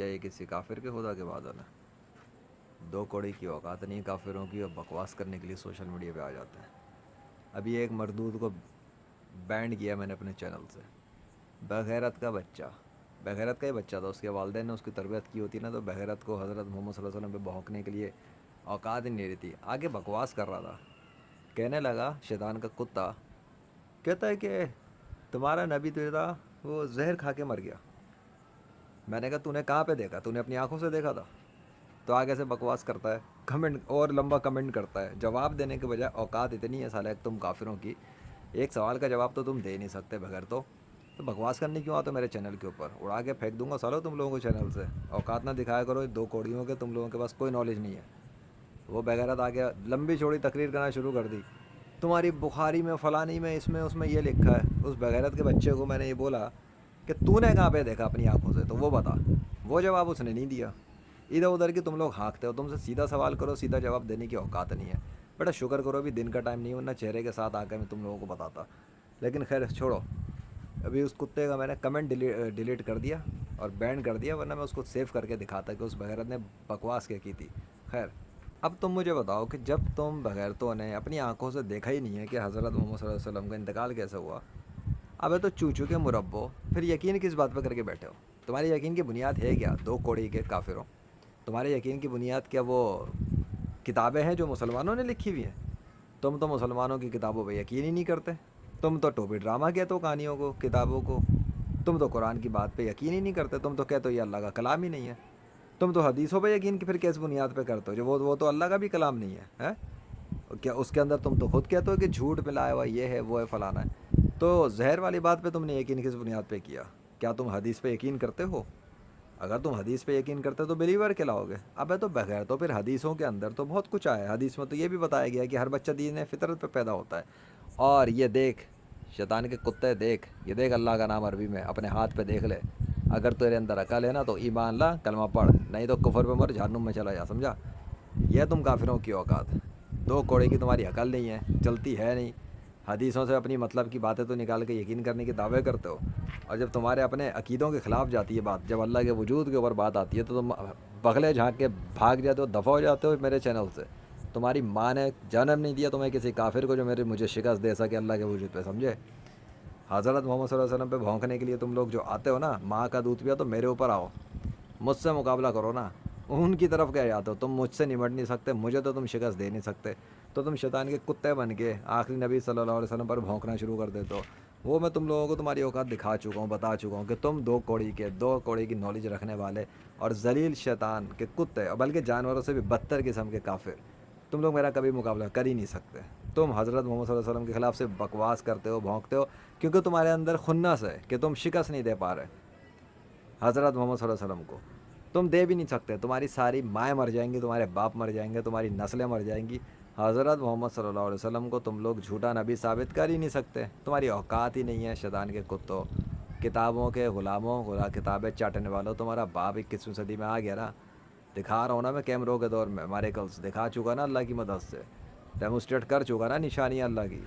کیا یہ کسی کافر کے خدا کے بادل ہے؟ دو کوڑی کی اوقات نہیں کافروں کی، اور بکواس کرنے کے لیے سوشل میڈیا پہ آ جاتے ہیں۔ ابھی ایک مردود کو بینڈ کیا میں نے اپنے چینل سے، بغیرت کا بچہ، بغیرت کا ہی بچہ تھا، اس کے والدین نے اس کی تربیت کی ہوتی نا، تو بغیرت کو حضرت محمد صلی اللہ علیہ وسلم پہ بھونکنے کے لیے اوقات ہی نہیں رہی تھی، آگے بکواس کر رہا تھا۔ کہنے لگا شیطان کا کتا، کہتا ہے کہ تمہارا نبی تو تھا وہ زہر کھا کے مر گیا۔ میں نے کہا تو نے کہاں پہ دیکھا، تو نے اپنی آنکھوں سے دیکھا تھا؟ تو آگے سے بکواس کرتا ہے، کمنٹ اور لمبا کمنٹ کرتا ہے، جواب دینے کے بجائے اوقات اتنی ہے سالہ تم کافروں کی، ایک سوال کا جواب تو تم دے نہیں سکتے بغیر تو بکواس کرنے کیوں آتے ہو میرے چینل کے اوپر؟ اڑا کے پھینک دوں گا سالو تم لوگوں کو چینل سے، اوقات نہ دکھایا کرو دو کوڑیوں کے، تم لوگوں کے پاس کوئی نالج نہیں ہے۔ وہ بغیرت آگے لمبی چوڑی تقریر کرنا شروع کر دی، تمہاری بخاری میں فلانی میں اس میں یہ لکھا ہے۔ اس بغیرت کے بچے کو میں نے یہ بولا کہ تو نے کہاں پہ دیکھا اپنی آنکھوں سے، تو وہ بتا، وہ جواب اس نے نہیں دیا۔ ادھر ادھر کی تم لوگ ہانکتے ہو، تم سے سیدھا سوال کرو، سیدھا جواب دینے کی اوقات نہیں ہے۔ بیٹا شکر کرو ابھی دن کا ٹائم نہیں، ورنہ چہرے کے ساتھ آ کے میں تم لوگوں کو بتاتا، لیکن خیر چھوڑو۔ ابھی اس کتے کا میں نے کمنٹ ڈیلیٹ کر دیا اور بین کر دیا، ورنہ میں اس کو سیو کر کے دکھاتا کہ اس بغیرت نے بکواس کیا کی تھی۔ خیر اب تم مجھے بتاؤ کہ جب تم بغیرتوں نے اپنی آنکھوں سے دیکھا ہی نہیں ہے کہ حضرت محمد صلی اللہ علیہ وسلم کا انتقال کیسے ہوا، ابے تو چوچو کے مربو، پھر یقین کس بات پہ کر کے بیٹھے ہو؟ تمہارے یقین کی بنیاد ہے کیا؟ دو کوڑی کے کافروں، تمہارے یقین کی بنیاد کیا وہ کتابیں ہیں جو مسلمانوں نے لکھی ہوئی ہیں؟ تم تو مسلمانوں کی کتابوں پہ یقین ہی نہیں کرتے، تم تو ٹوپی ڈرامہ کہتے ہو کہانیوں کو، کتابوں کو، تم تو قرآن کی بات پہ یقین ہی نہیں کرتے، تم تو کہتے ہو یہ اللہ کا کلام ہی نہیں ہے، تم تو حدیثوں پہ یقین کی پھر کس بنیاد پہ کرتے ہو جو وہ تو اللہ کا بھی کلام نہیں ہے؟ کیا اس کے اندر تم تو خود کہتے ہو کہ جھوٹ ملایا ہوا یہ ہے وہ ہے فلانا ہے، تو زہر والی بات پہ تم نے یقین کس بنیاد پہ کیا؟ کیا تم حدیث پہ یقین کرتے ہو؟ اگر تم حدیث پہ یقین کرتے تو بلیور کہلاؤ گے، ابے تو بغیر تو پھر حدیثوں کے اندر تو بہت کچھ آیا ہے، حدیث میں تو یہ بھی بتایا گیا ہے کہ ہر بچہ دین فطرت پہ پیدا ہوتا ہے، اور یہ دیکھ شیطان کے کتے، دیکھ یہ دیکھ اللہ کا نام عربی میں اپنے ہاتھ پہ دیکھ لے، اگر تیرے اندر عقل ہے نا تو ایمان لا کلمہ پڑھ، نہیں تو کفر پہ مر جہنم میں چلا جا، سمجھا؟ یہ تم کافروں کی اوقات، دو کوڑے کی تمہاری عقل نہیں ہے، چلتی ہے نہیں، حدیثوں سے اپنی مطلب کی باتیں تو نکال کے یقین کرنے کے دعوے کرتے ہو، اور جب تمہارے اپنے عقیدوں کے خلاف جاتی ہے بات، جب اللہ کے وجود کے اوپر بات آتی ہے تو تم بغلے جھانک کے بھاگ جاتے ہو، دفع ہو جاتے ہو میرے چینل سے۔ تمہاری ماں نے جنم نہیں دیا تمہیں کسی کافر کو جو مجھے شکست دے سکے اللہ کے وجود پہ، سمجھے؟ حضرت محمد صلی اللہ علیہ وسلم پہ بھونکنے کے لیے تم لوگ جو آتے ہو نا، ماں کا دودھ پیا تو میرے اوپر آؤ، مجھ سے مقابلہ کرو نا، ان کی طرف کیا جاتے ہو؟ تم مجھ سے نمٹ نہیں سکتے، مجھے تو تم شکست دے نہیں سکتے، تو تم شیطان کے کتے بن کے آخری نبی صلی اللہ علیہ وسلم پر بھونکنا شروع کر دیتے ہو۔ وہ میں تم لوگوں کو تمہاری اوقات دکھا چکا ہوں، بتا چکا ہوں کہ تم دو کوڑی کی نالج رکھنے والے اور ذلیل شیطان کے کتے، بلکہ جانوروں سے بھی بدتر قسم کے کافر، تم لوگ میرا کبھی مقابلہ کر ہی نہیں سکتے۔ تم حضرت محمد صلی اللہ علیہ وسلم کے خلاف سے بکواس کرتے ہو، بھونکتے ہو، کیونکہ تمہارے اندر خنس ہے کہ تم شکست نہیں دے پا رہے حضرت محمد صلی اللہ علیہ وسلم کو، تم دے بھی نہیں سکتے، تمہاری ساری مائیں مر جائیں گی، تمہارے باپ مر جائیں گے، تمہاری نسلیں مر جائیں گی، حضرت محمد صلی اللہ علیہ وسلم کو تم لوگ جھوٹا نبی ثابت کر ہی نہیں سکتے، تمہاری اوقات ہی نہیں ہے شیطان کے کتوں، کتابوں کے غلاموں، کتابیں چاٹنے والوں، تمہارا باپ 21ویں صدی میں آ گیا نا، دکھا رہا ہوں نا میں کیمروں کے دور میں ہمارے کلس دکھا چکا نا اللہ کی مدد سے، ڈیمونسٹریٹ کر چکا نا نشانیاں اللہ کی،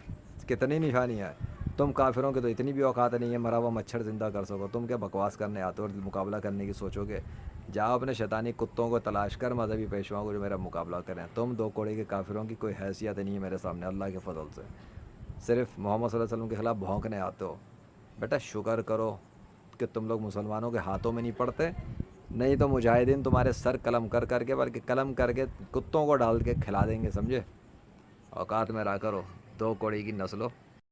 کتنی نشانیاں ہیں۔ تم کافروں کے تو اتنی بھی اوقات نہیں ہے مرا ہوا مچھر زندہ کر سکو، تم کیا بکواس کرنے آتے ہو اور مقابلہ کرنے کی سوچو گے؟ جاؤ اپنے شیطانی کتوں کو تلاش کر، مذہبی پیشواؤں کو جو میرا مقابلہ کریں، تم دو کوڑے کے کافروں کی کوئی حیثیت نہیں ہے میرے سامنے اللہ کے فضل سے، صرف محمد صلی اللہ علیہ وسلم کے خلاف بھونکنے آتے ہو۔ بیٹا شکر کرو کہ تم لوگ مسلمانوں کے ہاتھوں میں نہیں پڑتے، نہیں تو مجاہدین تمہارے سر قلم کر کر کے، بلکہ قلم کر کے کتوں کو ڈال کے کھلا دیں گے، سمجھے؟ اوقات میں رہا کرو، دو کوڑی کی نسلو۔